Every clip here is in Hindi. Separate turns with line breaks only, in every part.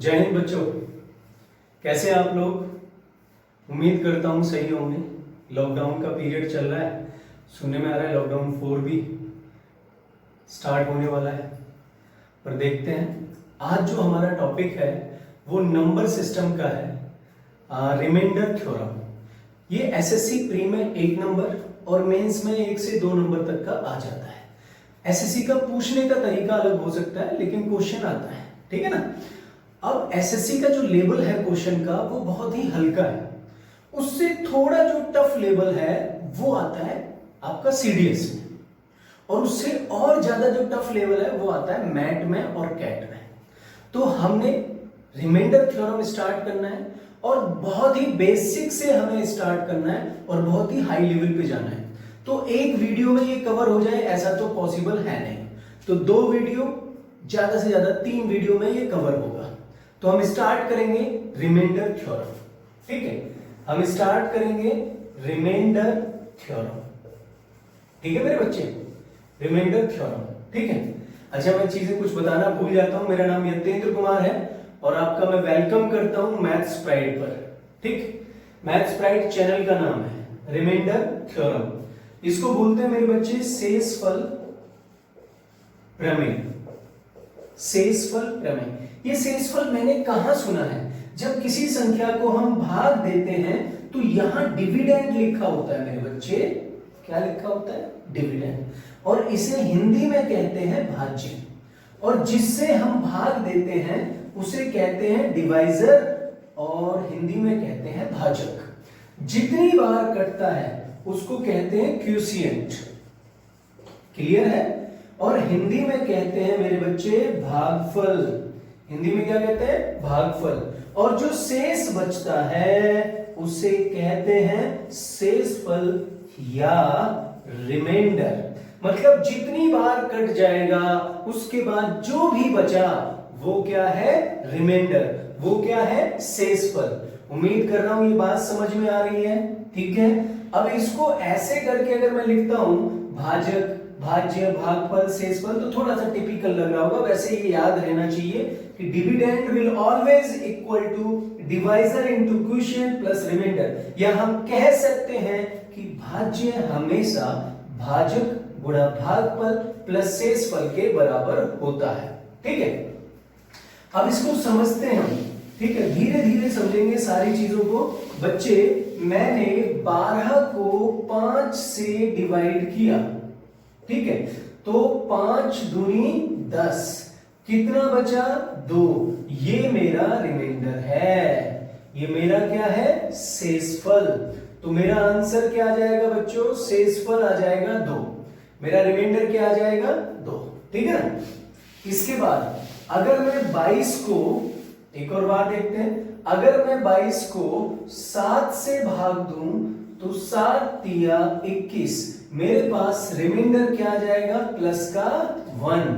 जय हिंद बच्चों, कैसे हैं आप लोग। उम्मीद करता हूँ सही होंगे। लॉकडाउन का पीरियड चल रहा है, सुनने में आ रहा है लॉकडाउन 4 भी स्टार्ट होने वाला है। पर देखते हैं, आज जो हमारा टॉपिक है वो नंबर सिस्टम का है, रिमाइंडर थ्योरम। ये एसएससी प्री में 1 नंबर और मेंस में 1 से 2 नंबर तक का आ जाता है। एसएससी का पूछने का तरीका अलग हो सकता है, लेकिन क्वेश्चन आता है, ठीक है ना। अब एसएससी का जो लेवल है क्वेश्चन का वो बहुत ही हल्का है, उससे थोड़ा जो टफ लेवल है वो आता है आपका सीडीएस में, और उससे और ज्यादा जो टफ लेवल है वो आता है मैट में और कैट में। तो हमने रिमाइंडर थ्योरम स्टार्ट करना है और बहुत ही बेसिक से हमें स्टार्ट करना है और बहुत ही हाई लेवल पे जाना है। तो एक वीडियो में ये कवर हो जाए ऐसा तो पॉसिबल है नहीं, तो 2 वीडियो, ज्यादा से ज्यादा 3 वीडियो में ये कवर होगा। तो हम स्टार्ट करेंगे रिमाइंडर थ्योरम, ठीक है। हम स्टार्ट करेंगे रिमाइंडर थ्योरम, ठीक है मेरे बच्चे, रिमाइंडर थ्योरम, ठीक है। अच्छा, मैं चीजें कुछ बताना भूल जाता हूं। मेरा नाम यतेंद्र कुमार है और आपका मैं वेलकम करता हूं मैथ्स प्राइड पर, ठीक। मैथ्स प्राइड चैनल का नाम है रिमाइंडर थ्योरम। इसको बोलते हैं मेरे बच्चे शेषफल प्रमेय। शेषफल प्रमेय, ये शेषफल मैंने कहां सुना है, जब किसी संख्या को हम भाग देते हैं तो यहां डिविडेंड लिखा होता है मेरे बच्चे। क्या लिखा होता है? डिविडेंड। और इसे हिंदी में कहते हैं भाज्य, और जिससे हम भाग देते हैं उसे कहते हैं डिवाइजर, और हिंदी में कहते हैं भाजक। जितनी बार कटता है उसको कहते हैं क्यूसिएंट, क्लियर है। और हिंदी में कहते हैं मेरे बच्चे भागफल। हिंदी में क्या कहते हैं? भागफल। और जो शेष बचता है उसे कहते हैं शेषफल या रिमाइंडर। मतलब जितनी बार कट जाएगा उसके बाद जो भी बचा वो क्या है? रिमाइंडर। वो क्या है? शेषफल। उम्मीद कर रहा हूं ये बात समझ में आ रही है, ठीक है। अब इसको ऐसे करके अगर मैं लिखता हूं भाजक, भाज्य, भागफल, शेषफल, तो थोड़ा सा टिपिकल लग रहा होगा। वैसे ये याद रहना चाहिए कि dividend will always equal to divisor into quotient plus reminder. या हम कह सकते हैं कि भाज्य हमेशा भाजक गुणा भागफल प्लस शेषफल के बराबर होता है, ठीक है। अब इसको समझते हैं हम, ठीक है। धीरे धीरे समझेंगे सारी चीजों को। बच्चे, मैंने 12 को 5 से डिवाइड किया, ठीक है। तो 5 दूनी 10, कितना बचा? 2। ये मेरा रिमाइंडर है, ये मेरा क्या है? शेषफल। तो मेरा आंसर क्या आ जाएगा बच्चों? शेषफल आ जाएगा 2। मेरा रिमाइंडर क्या आ जाएगा? 2, ठीक है ना। इसके बाद अगर मैं 22 को, एक और बात देखते हैं, अगर मैं 22 को 7 से भाग दूं तो 7 तिया 21, मेरे पास रिमाइंडर क्या आ जाएगा? प्लस का 1।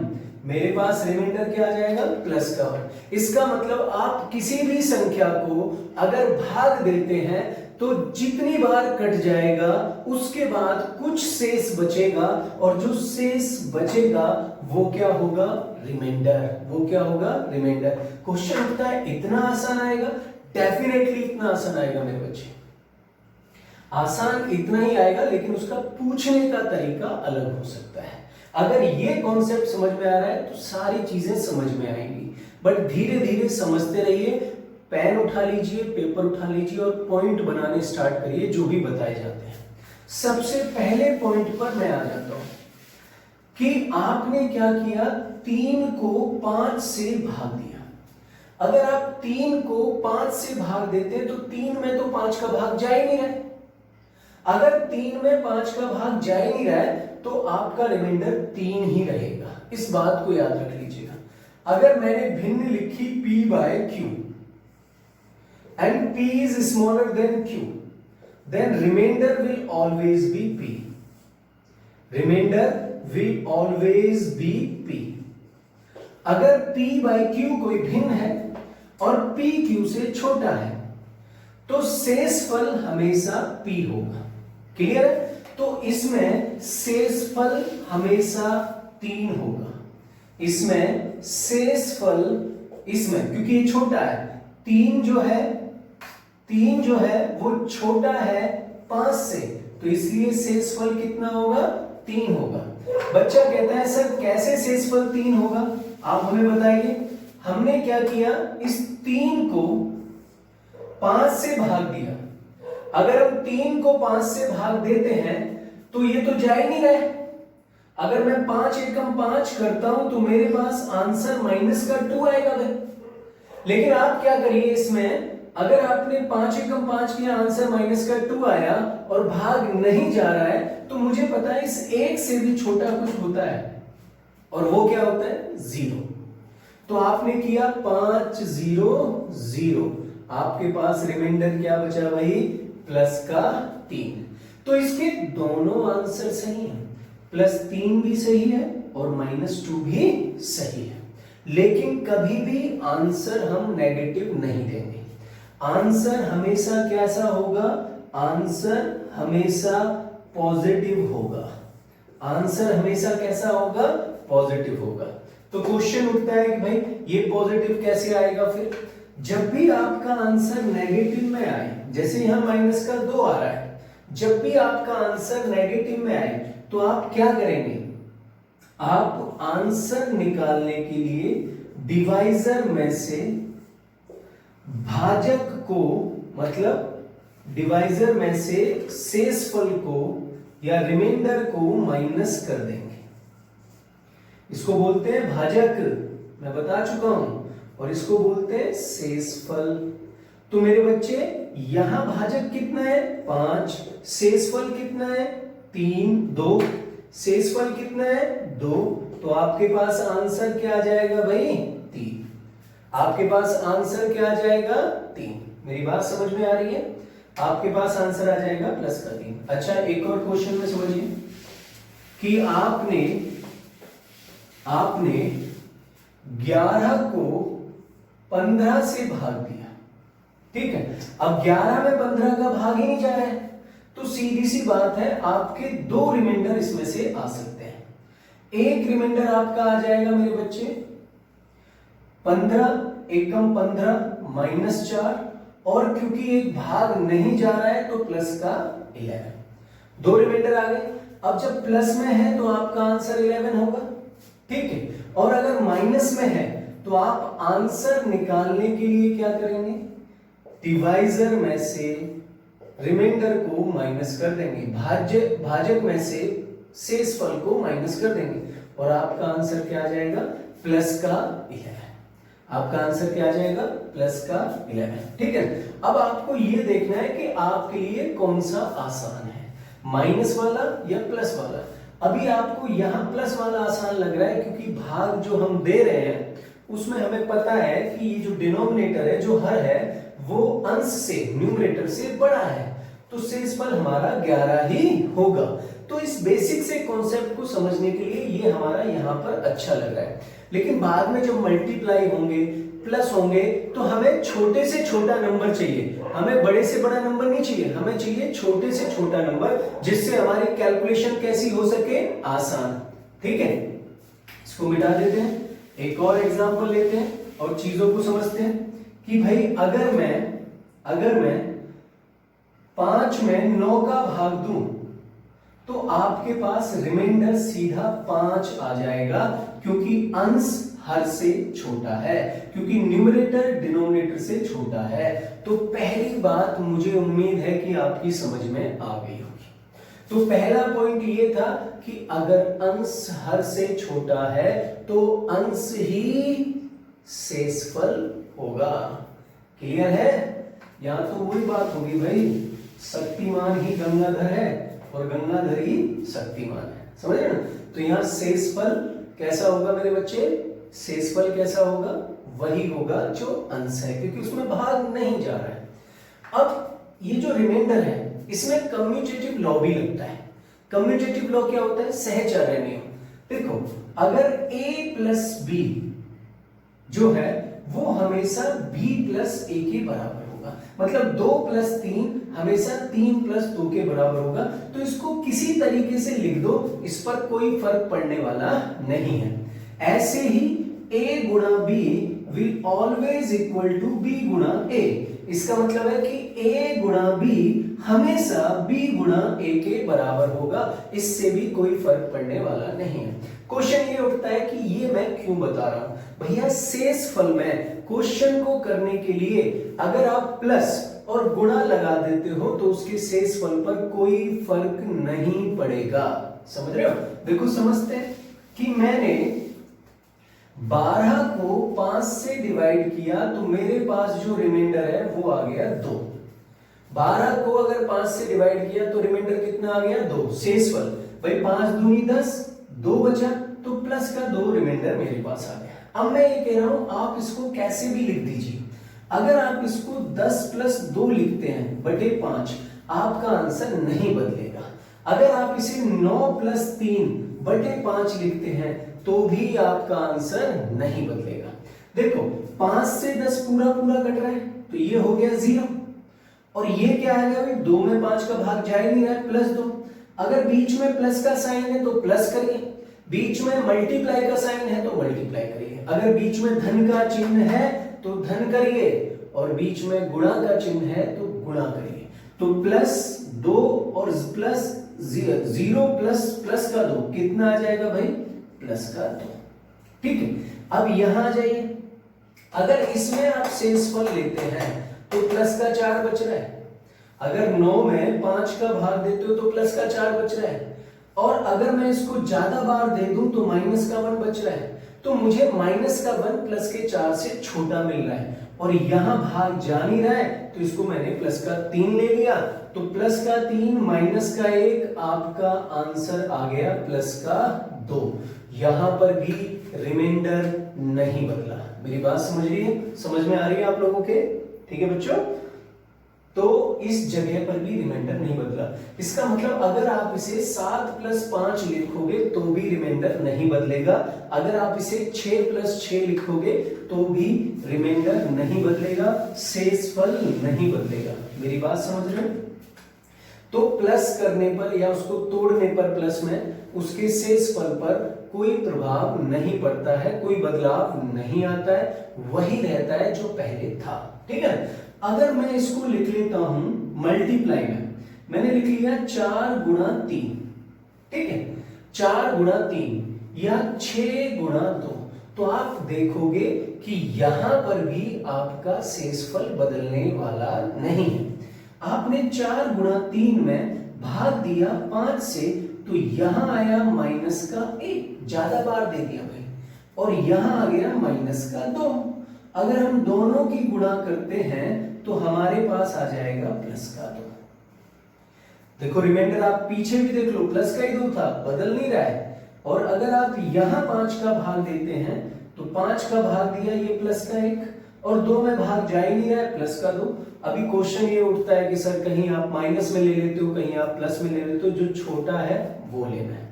मेरे पास रिमाइंडर क्या आ जाएगा? प्लस का 1। इसका मतलब आप किसी भी संख्या को अगर भाग देते हैं तो जितनी बार कट जाएगा उसके बाद कुछ शेष बचेगा, और जो शेष बचेगा वो क्या होगा? रिमाइंडर। वो क्या होगा? रिमाइंडर। क्वेश्चन उठता है इतना आसान आएगा? डेफिनेटली इतना आसान आएगा मेरे बच्चे, आसान इतना ही आएगा, लेकिन उसका पूछने का तरीका अलग हो सकता है। अगर ये कॉन्सेप्ट समझ में आ रहा है तो सारी चीजें समझ में आएंगी। बट धीरे धीरे समझते रहिए, पेन उठा लीजिए, पेपर उठा लीजिए और पॉइंट बनाने स्टार्ट करिए जो भी बताए जाते हैं। सबसे पहले पॉइंट पर मैं आ जाता हूं कि आपने क्या किया? 3 को 5 से भाग दिया। अगर आप 3 को 5 से भाग देते हैं तो 3 में तो 5 का भाग जा ही नहीं रहा है। अगर 3 में 5 का भाग जा ही नहीं रहा है तो आपका रिमाइंडर 3 ही रहेगा। इस बात को याद रख लीजिएगा। अगर मैंने भिन्न लिखी p by q and p is smaller than q, then remainder will always be p. Remainder will always be p. अगर p by q कोई भिन्न है और p q से छोटा है तो शेषफल हमेशा p होगा, क्लियर है। तो इसमें शेषफल हमेशा 3 होगा, इसमें शेषफल इसमें, क्योंकि ये छोटा है, 3 जो है वो छोटा है 5 से, तो इसलिए शेषफल कितना होगा? 3 होगा। बच्चा कहता है सर कैसे शेषफल 3 होगा, आप हमें बताइए। हमने क्या किया, इस 3 को 5 से भाग दिया। अगर हम 3 को 5 से भाग देते हैं तो ये तो जा ही नहीं रहा है। अगर मैं 5 एकम 5 करता हूं तो मेरे पास आंसर -2 आएगा भाई। लेकिन आप क्या करिए, इसमें अगर आपने 5 एकम 5 किया, आंसर -2 आया और भाग नहीं जा रहा है, तो मुझे पता है इस 1 से भी छोटा कुछ होता है, और वो क्या होता है? 0। तो आपने किया 5 0 0, आपके पास रिमाइंडर क्या बचा भाई? +3। तो इसके दोनों आंसर सही हैं, +3 भी सही है और -2 भी सही है। लेकिन कभी भी आंसर हम नेगेटिव नहीं देंगे। आंसर हमेशा कैसा होगा? आंसर हमेशा पॉजिटिव होगा। आंसर हमेशा कैसा होगा? पॉजिटिव होगा। तो क्वेश्चन उठता है कि भाई ये पॉजिटिव कैसे आएगा? फिर जब भी आपका आंसर नेगेटिव में आए, जैसे यहां -2 आ रहा है, जब भी आपका आंसर नेगेटिव में आए तो आप क्या करेंगे? आप आंसर निकालने के लिए डिवाइजर में से भाजक को, मतलब डिवाइजर में से शेषफल को या रिमाइंडर को माइनस कर देंगे। इसको बोलते हैं भाजक, मैं बता चुका हूं, और इसको बोलते हैं शेषफल। तो मेरे बच्चे यहां भाजक कितना है? 5, शेषफल कितना है? 3 2, शेषफल कितना है? 2। तो आपके पास आंसर क्या आ जाएगा भाई? 3। आपके पास आंसर क्या आ जाएगा? 3। मेरी बात समझ में आ रही है? आपके पास आंसर आ जाएगा +3। अच्छा, एक और क्वेश्चन में समझिए कि आपने 11 को 15 से भाग दिया, ठीक है। अब 11 में 15 का भाग ही नहीं जा रहा है, तो सीधी सी बात है आपके 2 रिमाइंडर इसमें से आ सकते हैं। एक रिमाइंडर आपका आ जाएगा मेरे बच्चे 15 एकम 15 -4, और क्योंकि एक भाग नहीं जा रहा है तो +11। 2 रिमाइंडर आ गए। अब जब प्लस में है तो आपका आंसर 11 होगा, ठीक है। और अगर माइनस में है तो आप आंसर निकालने के लिए क्या करेंगे? डिवाइजर में से रिमाइंडर को माइनस कर देंगे, भाजक में से शेषफल को माइनस कर देंगे, और आपका आंसर क्या आ जाएगा? +11। आपका आंसर क्या आ जाएगा? +11, ठीक है। अब आपको ये देखना है कि आपके लिए कौन सा आसान है, माइनस वाला या प्लस वाला। अभी आपको यहां प्लस वाला आसान लग रहा है, क्योंकि भाग जो हम दे रहे हैं उसमें हमें पता है कि ये जो डिनोमिनेटर है, जो हर है, वो अंश से, न्यूमरेटर से बड़ा है, तो शेषफल हमारा 11 ही होगा। तो इस बेसिक से कॉन्सेप्ट को समझने के लिए ये हमारा यहाँ पर अच्छा लग रहा है। लेकिन बाद में जब मल्टीप्लाई होंगे, प्लस होंगे, तो हमें छोटे से छोटा नंबर चाहिए, हमें बड़े से बड़ा नंबर नहीं चाहिए, हमें चाहिए छोटे से छोटा नंबर, जिससे हमारी कैलकुलेशन कैसी हो सके? आसान, ठीक है। इसको मिटा देते हैं, एक और एग्जांपल लेते हैं और चीजों को समझते हैं कि भाई अगर मैं 5 में 9 का भाग दूं तो आपके पास रिमाइंडर सीधा 5 आ जाएगा, क्योंकि अंश हर से छोटा है, क्योंकि न्यूमरेटर डिनोमिनेटर से छोटा है। तो पहली बात मुझे उम्मीद है कि आपकी समझ में आ गई होगी। तो पहला पॉइंट ये था कि अगर अंश हर से छोटा है तो अंश ही शेषफल होगा। क्लियर है? यहां तो वही बात होगी भाई, शक्तिमान ही गंगाधर है और गंगाधर ही शक्तिमान है, समझे ना। तो यहां शेषफल कैसा होगा मेरे बच्चे? शेषफल कैसा होगा? वही होगा जो अंश है, क्योंकि उसमें भाग नहीं जा रहा है। अब ये जो रिमाइंडर है इसमें कम्यूटेटिव लॉ भी लगता है। कम्यूटेटिव लॉ क्या होता है? सहचार्य नियम। देखो, अगर a प्लस b जो है वो हमेशा b प्लस a के बराबर होगा, मतलब 2 प्लस 3 हमेशा 3 प्लस 2 के बराबर होगा, तो इसको किसी तरीके से लिख दो, इस पर कोई फर्क पड़ने वाला नहीं है। ऐसे ही a गुणा b will always equal to B गुणा ए। इसका मतलब है कि a गुणा बी हमेशा b गुणा a के बराबर होगा, इससे भी कोई फर्क पड़ने वाला नहीं है। क्वेश्चन ये उठता है कि ये मैं क्यों बता रहा हूं भैया, शेषफल में क्वेश्चन को करने के लिए अगर आप प्लस और गुणा लगा देते हो तो उसके शेषफल पर कोई फर्क नहीं पड़ेगा। समझ रहे हो? देखो समझते हैं कि मैंने 12 को 5 से डिवाइड किया तो मेरे पास जो रिमाइंडर है वो आ गया 2। 12 को अगर 5 से डिवाइड किया तो रिमाइंडर कितना आ गया 2। शेषफल भाई 5 दूनी 10, 2 बचा तो प्लस का 2 रिमाइंडर मेरे पास आ गया। अब मैं ये कह रहा हूं आप इसको कैसे भी लिख दीजिए, अगर आप इसको 10 प्लस 2 लिखते हैं बटे 5 आपका आंसर नहीं बदलेगा। अगर आप इसे 9 प्लस 3 बटे 5 लिखते हैं तो भी आपका आंसर नहीं बदलेगा। देखो 5 से 10 पूरा पूरा कट रहा है तो ये हो गया 0 और ये क्या आ गया भाई 2 में 5 का भाग जा ही नहीं रहा है +2। अगर बीच में प्लस का साइन है तो प्लस करिए, बीच में मल्टीप्लाई का साइन है तो मल्टीप्लाई करिए, अगर बीच में धन का चिन्ह है तो धन करिए और बीच में गुणा का चिन्ह है तो गुणा करिए। तो +2 और प्लस 0 प्लस का 2 कितना आ जाएगा भाई +2। ठीक है, अब यहां आ जाइए, अगर इसमें आप शेषफल लेते हैं तो प्लस का 4 बच रहा है, अगर 9 में 5 का भाग देते हो तो प्लस का 4 बच रहा है, और अगर मैं इसको ज्यादा बार दे दूं तो माइनस का 1 बच रहा है। तो मुझे माइनस का 1 प्लस के 4 से छोटा मिल रहा है और यहां भाग जा नहीं रहा है तो इसको मैंने प्लस का 3 ले लिया, तो प्लस का 3 माइनस का 1 आपका आंसर आ गया प्लस का 2। यहां पर भी रिमाइंडर नहीं बदला। मेरी बात समझ रही है, समझ में आ रही है आप लोगों के? ठीक है बच्चों, तो इस जगह पर भी रिमाइंडर नहीं बदला। इसका मतलब अगर आप इसे 7 + 5 लिखोगे तो भी रिमाइंडर नहीं बदलेगा, अगर आप इसे 6 + 6 लिखोगे तो भी रिमाइंडर नहीं बदलेगा, शेषफल नहीं बदलेगा। मेरी बात समझ रहे हो? तो प्लस करने पर या उसको तोड़ने पर प्लस में उसके शेषफल पर कोई प्रभाव नहीं पड़ता है, कोई बदलाव नहीं आता है, वही रहता है जो पहले था। ठीक है, अगर मैं इसको लिख लेता हूं मल्टीप्लाई में, मैंने लिख लिया 4 × 3, ठीक है, 4 × 3 या 6 × 2, तो आप देखोगे कि यहां पर भी आपका शेषफल बदलने वाला नहीं है। आपने 4 × 3 में भाग दिया 5 से तो यहां आया -1, ज्यादा बार दे दिया भाई, और यहां आ गया -2। अगर हम दोनों की गुणा करते हैं तो हमारे पास आ जाएगा +2। देखो रिमाइंडर आप पीछे भी देख लो, प्लस का ही 2 था, बदल नहीं रहा है। और अगर आप यहां 5 का भाग देते हैं तो 5 का भाग दिया ये +1 और 2 में भाग जा ही नहीं रहा है +2। अभी क्वेश्चन ये उठता है कि सर कहीं आप माइनस में ले लेते हो, कहीं आप प्लस में ले लेते हो, जो छोटा है वो लेना है।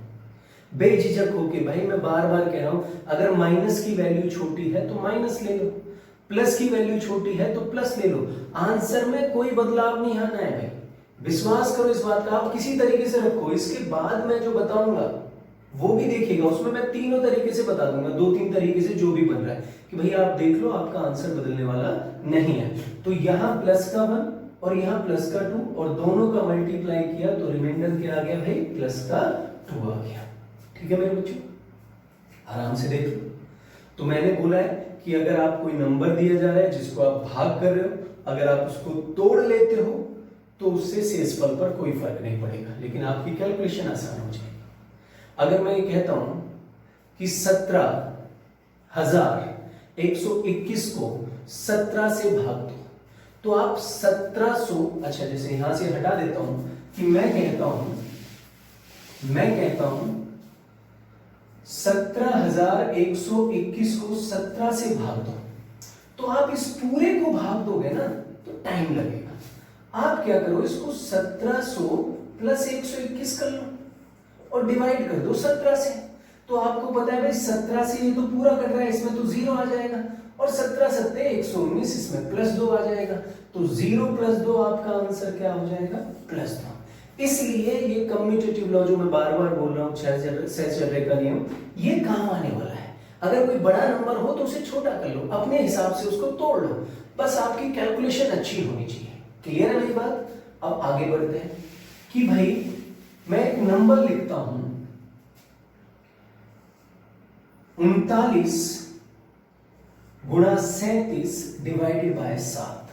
बेझिझक होके भाई, मैं बार बार कह रहा हूं, अगर माइनस की वैल्यू छोटी है तो माइनस ले लो, प्लस की वैल्यू छोटी है तो प्लस ले लो, आंसर में कोई बदलाव नहीं आना है भाई, विश्वास करो इस बात का। आप किसी तरीके से रखो, इसके बाद मैं जो बताऊंगा वो भी देखिएगा, उसमें मैं तीनों तरीके से बता दूंगा, 2-3 तरीके से जो भी बन रहा है कि भैया आप देख लो, आपका आंसर बदलने वाला नहीं है। तो यहां प्लस का 1 और यहां प्लस का 2 और दोनों का मल्टीप्लाई किया तो रिमाइंडर क्या आ गया भाई +2 आ गया। ठीक है मेरे बच्चों, आराम से देख लो। तो मैंने बोला है कि अगर आप कोई नंबर दिया जा रहा है जिसको आप भाग कर रहे हो, अगर आप उसको तोड़ लेते हो तो उससे शेषफल पर कोई फर्क नहीं पड़ेगा, लेकिन आपकी कैलकुलेशन आसान हो जाएगी। अगर मैं ये कहता हूं कि 17,121 को 17 से भाग दो, तो आप 1700, अच्छा जैसे यहां से हटा देता हूं कि मैं कहता हूं 17,121 को 17 से भाग दो, तो आप इस पूरे को भाग दोगे ना तो टाइम लगेगा। आप क्या करो, इसको 1700 + 121 कर लो और डिवाइड कर दो 17 से, तो आपको पता है भाई 17 से ये तो पूरा कट रहा है, इसमें तो 0 आ जाएगा, और 17 × 7 = 119, इसमें +2 आ जाएगा, तो 0 + 2 आपका आंसर क्या हो जाएगा +2। इसलिए ये कम्यूटेटिव लॉ जो मैं बार बार बोल रहा हूं, सहचर्य का नियम, ये काम आने वाला है। अगर कोई बड़ा नंबर हो तो उसे छोटा कर लो, अपने हिसाब से उसको तोड़ लो, बस आपकी कैलकुलेशन अच्छी होनी चाहिए। क्लियर है मेरी बात? अब आगे बढ़ते हैं कि भाई मैं एक नंबर लिखता हूं 39 गुणा 37 डिवाइडेड बाय 7।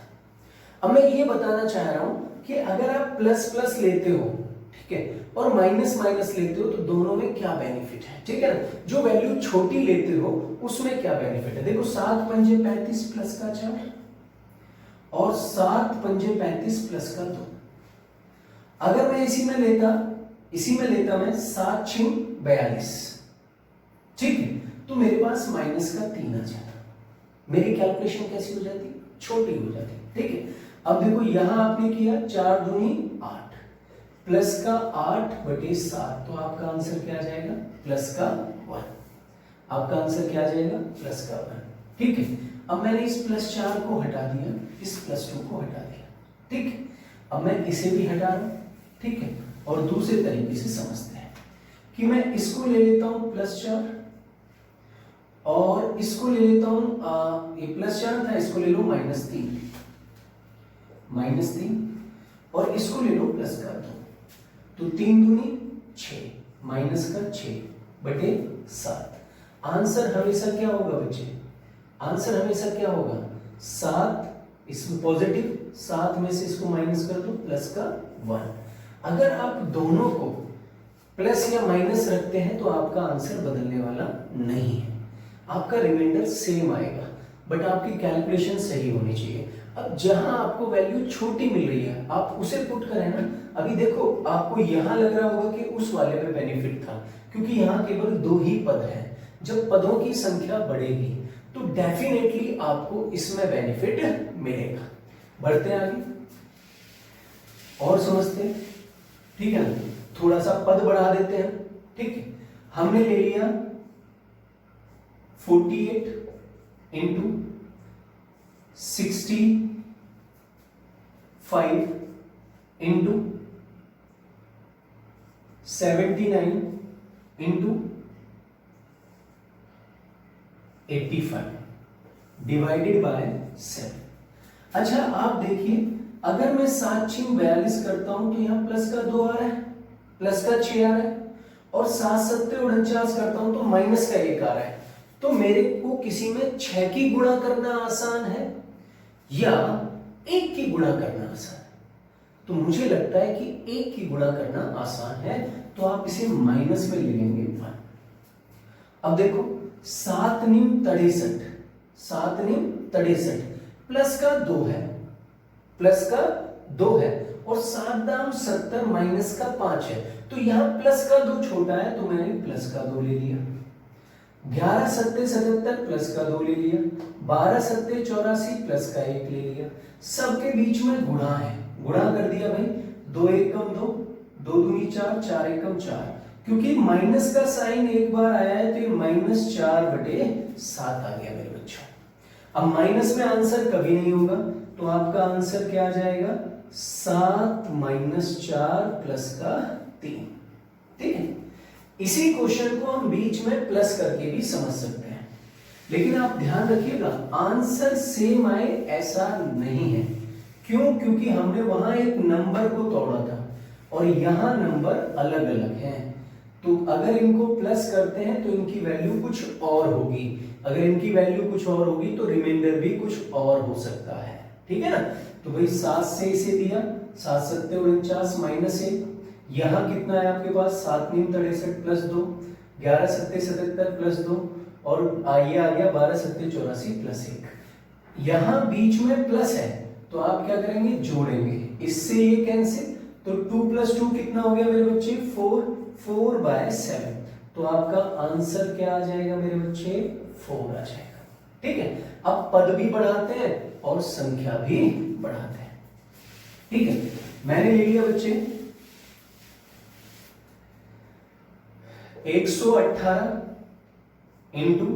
अब मैं ये बताना चाह रहा हूं कि अगर आप प्लस प्लस लेते हो, ठीक है, और माइनस माइनस लेते हो तो दोनों में क्या बेनिफिट है, ठीक है ना। जो वैल्यू छोटी लेते हो उसमें क्या बेनिफिट है। देखो 7 पंजे 35 प्लस का 4 और 7 पंजे 35 प्लस का 2। अगर मैं इसी में लेता मैं 7 6 42, ठीक है, तो मेरे पास माइनस का 3 आ जाता, मेरी कैलकुलेशन कैसी हो जाती, छोटी हो जाती, ठीक है। अब देखो यहां आपने किया 4 दूनी 8 प्लस का 8 बटे 7, तो आपका आंसर क्या आ जाएगा, प्लस का 1। आपका आंसर क्या आ जाएगा, प्लस का 1, ठीक है। अब मैंने इस प्लस 4 को हटा दिया, इस प्लस 2 को हटा दिया, ठीक है। अब मैं इसे भी हटा रहा हूं, ठीक है, और दूसरे तरीके से समझते हैं कि मैं इसको ले लेता हूं प्लस 4 और इसको ले लेता हूं, ये प्लस 4 था, इसको ले लो -3 और इसको ले लो प्लस का 2, तो 3 दूनी 6 माइनस का 6 बटे 7। आंसर हमेशा क्या होगा बच्चे, आंसर हमेशा क्या होगा, 7, इसमें पॉजिटिव 7 में से इसको माइनस कर दो, प्लस का 1। अगर आप दोनों को प्लस या माइनस रखते हैं तो आपका आंसर बदलने वाला नहीं है, आपका रिमाइंडर सेम आएगा, बट आपकी कैलकुलेशन सही होनी चाहिए। अब जहां आपको वैल्यू छोटी मिल रही है आप उसे पुट करें ना। अभी देखो आपको यहां लग रहा होगा कि उस वाले में बेनिफिट था, क्योंकि यहां केवल 2 ही पद हैं। जब पदों की संख्या बढ़ेगी तो डेफिनेटली आपको इसमें बेनिफिट मिलेगा। बढ़ते हैं आगे और समझते हैं, ठीक है ना। थोड़ा सा पद बढ़ा देते हैं, ठीक है। हमने ले लिया 48 into 65 into 79 into 85 divided by 7। अच्छा आप देखिए, अगर मैं 7 6 42 करता हूं तो यहां प्लस का 2 आ रहा है, प्लस का 6 आ रहा है, और 7 7 49 करता हूं तो माइनस का 1 आ रहा है। तो मेरे को किसी में 6 की गुणा करना आसान है या 1 की गुणा करना आसान है? तो मुझे लगता है कि 1 की गुणा करना आसान है, तो आप इसे माइनस में ले लेंगे 1। अब देखो 7 9 63, 7 9 63 प्लस का 2 है, प्लस का 2 है, और 7 दाम 70 माइनस का 5 है, तो यहां प्लस का 2 छोटा है तो मैंने प्लस का 2 ले लिया। 11 7 77 प्लस का 2 ले लिया, 12 7 84 प्लस का 1 ले लिया। सबके बीच में गुणा है, गुणा कर दिया भाई, 2 1 कम 2, 2 दूनी 4, 4 1 कम 4। क्योंकि माइनस का साइन एक बार आया है तो ये -4 बटे 7 आ गया मेरे बच्चों। अब माइनस में आंसर कभी नहीं होगा, तो आपका आंसर क्या आ जाएगा, 7 - 4 प्लस का 3, ठीक है। इसी क्वेश्चन को हम बीच में प्लस करके भी समझ सकते हैं, लेकिन आप ध्यान रखिएगा आंसर सेम आए ऐसा नहीं है। क्यों? क्योंकि हमने वहां एक नंबर को तोड़ा था और यहां नंबर अलग अलग हैं, तो अगर इनको प्लस करते हैं तो इनकी वैल्यू कुछ और होगी, अगर इनकी वैल्यू कुछ और होगी तो रिमाइंडर भी कुछ और हो सकता है, ठीक है ना। तो भाई 7 से इसे दिया, 7 7 49 माइनस 1, यहां कितना है आपके पास, 7 9 63 प्लस 2, 11 7 77 प्लस 2, और ये आ गया 12 7 84 प्लस 1। यहां बीच में प्लस है तो आप क्या करेंगे, जोड़ेंगे, इससे ये कैंसिल, तो 2 + 2 कितना हो गया मेरे बच्चे, 4, 4/7। तो आपका आंसर क्या आ जाएगा मेरे बच्चे, 4 आ जाएगा, ठीक है। अब पद भी बढ़ाते हैं और संख्या भी बढ़ाते हैं, ठीक है। मैंने ले लिया बच्चे 118 इंटू